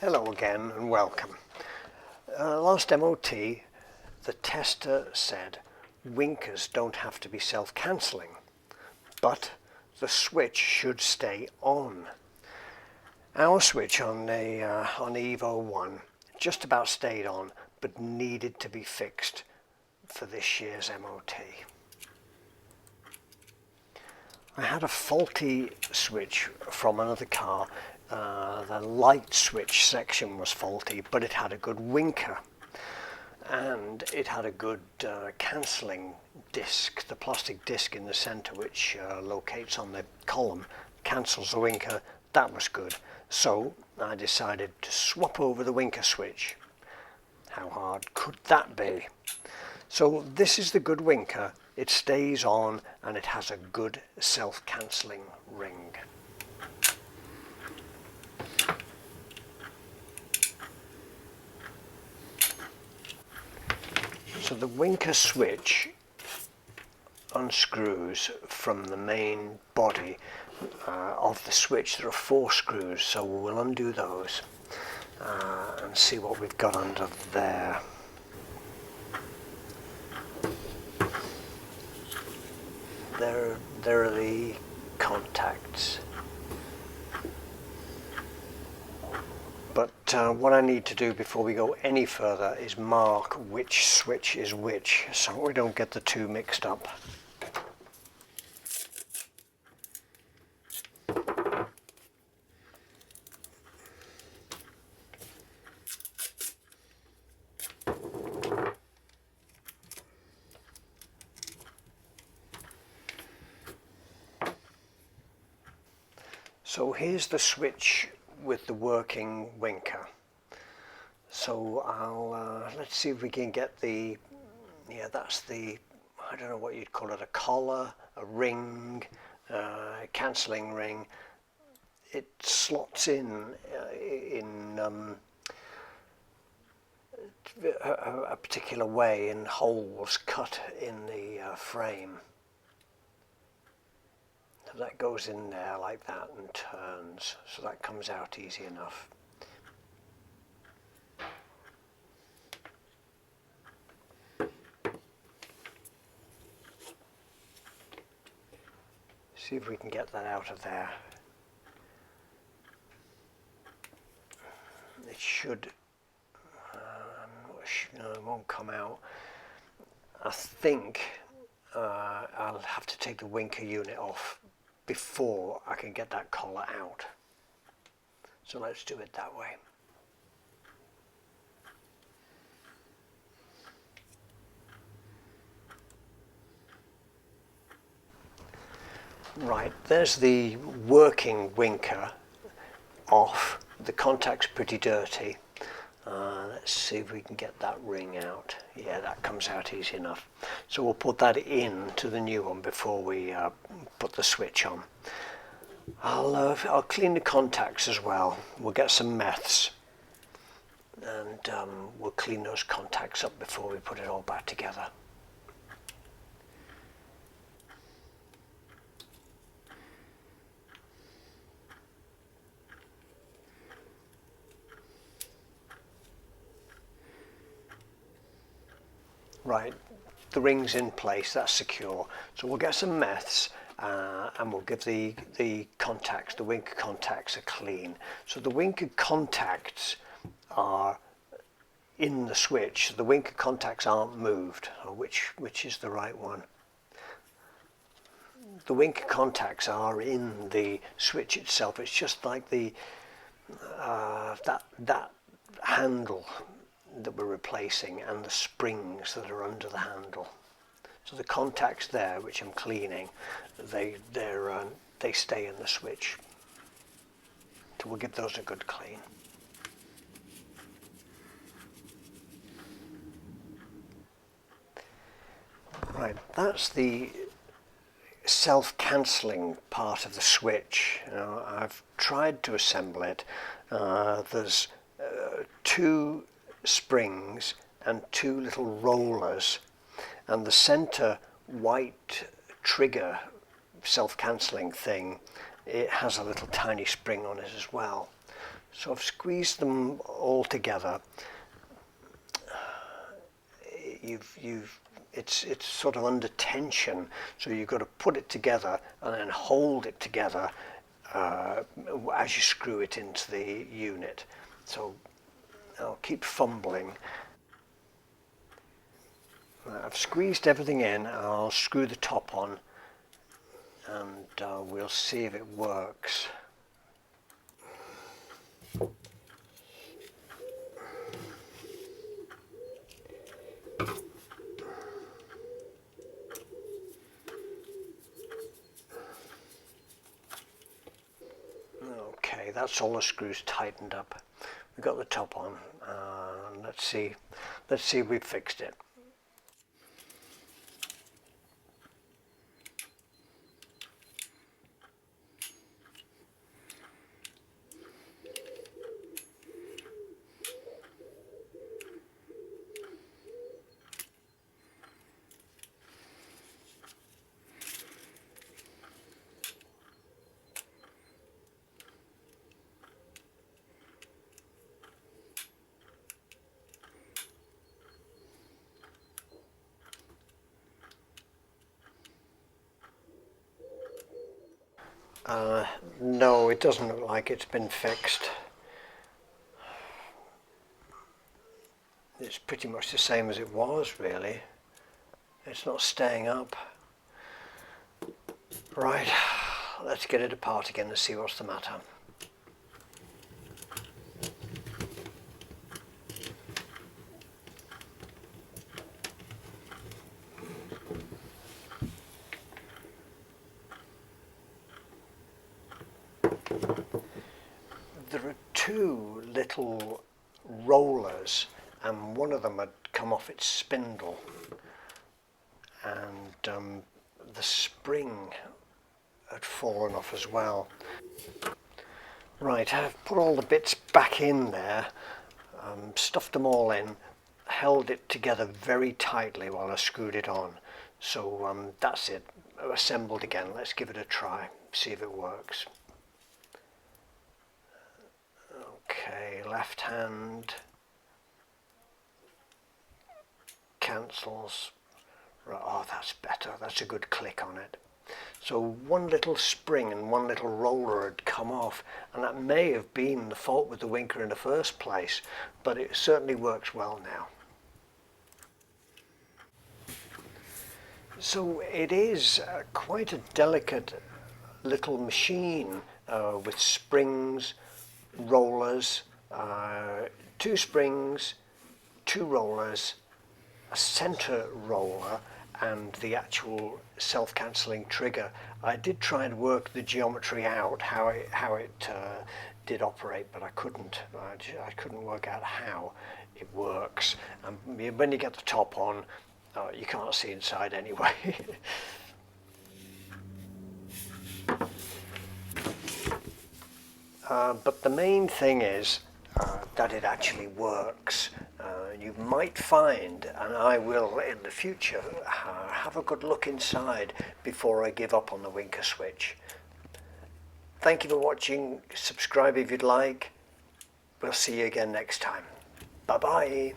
Hello again and welcome. Last MOT, the tester said winkers don't have to be self-cancelling, but the switch should stay on. Our switch on the Evo1 just about stayed on, but needed to be fixed for this year's MOT. I had a faulty switch from another car. The light switch section was faulty, but it had a good winker and it had a good cancelling disc. The plastic disc in the centre, which locates on the column, cancels the winker. That was good. So I decided to swap over the winker switch. How hard could that be? So this is the good winker. It stays on and it has a good self-cancelling ring. So the winker switch unscrews from the main body of the switch. There are 4 screws, so we'll undo those and see what we've got under there. There are the contacts. But what I need to do before we go any further is mark which switch is which, so we don't get the two mixed up. So here's the switch with the working winker. So let's see if we can get the, that's the, I don't know what you'd call it, a collar, a ring, a cancelling ring. It slots in a particular way in holes cut in the frame. So that goes in there like that and turns, so that comes out easy enough. See if we can get that out of there. It should, no, it won't come out. I think I'll have to take the winker unit off before I can get that collar out. So let's do it that way. Right, there's the working winker off. The contact's pretty dirty. Let's see if we can get that ring out. Yeah, that comes out easy enough. So we'll put that in to the new one before we put the switch on. I'll clean the contacts as well. We'll get some meths and we'll clean those contacts up before we put it all back together. Right, the ring's in place, that's secure. So we'll get some meths and we'll give the contacts, the winker contacts, a clean. So the winker contacts are in the switch. The winker contacts aren't moved. Which is the right one? The winker contacts are in the switch itself. It's just like the that handle that we're replacing and the springs that are under the handle. So the contacts there, which I'm cleaning, they stay in the switch. So we'll give those a good clean. Right, that's the self-cancelling part of the switch. I've tried to assemble it. There's 2 springs and 2 little rollers, and the center white trigger self-cancelling thing, it has a little tiny spring on it as well. So I've squeezed them all together. It's sort of under tension, so you've got to put it together and then hold it together as you screw it into the unit. So I'll keep fumbling. I've squeezed everything in, and I'll screw the top on, and we'll see if it works. Okay, that's all the screws tightened up. We've got the top on. Let's see if we've fixed it. No, it doesn't look like it's been fixed. It's pretty much the same as it was, really. It's not staying up. Right, let's get it apart again and see what's the matter. There are two little rollers, and one of them had come off its spindle, and the spring had fallen off as well. Right, I've put all the bits back in there, stuffed them all in, held it together very tightly while I screwed it on. So that's it, assembled again. Let's give it a try, see if it works. Okay, left hand cancels. Right, oh, that's better. That's a good click on it. So one little spring and one little roller had come off, and that may have been the fault with the Winker in the first place, but it certainly works well now. So it is quite a delicate little machine with springs, rollers, 2 springs, 2 rollers, a center roller, and the actual self-cancelling trigger. I did try and work the geometry out, how it did operate, but I couldn't. I couldn't work out how it works. When you get the top on, you can't see inside anyway. But the main thing is that it actually works. You might find, and I will in the future, have a good look inside before I give up on the Winker switch. Thank you for watching. Subscribe if you'd like. We'll see you again next time. Bye bye.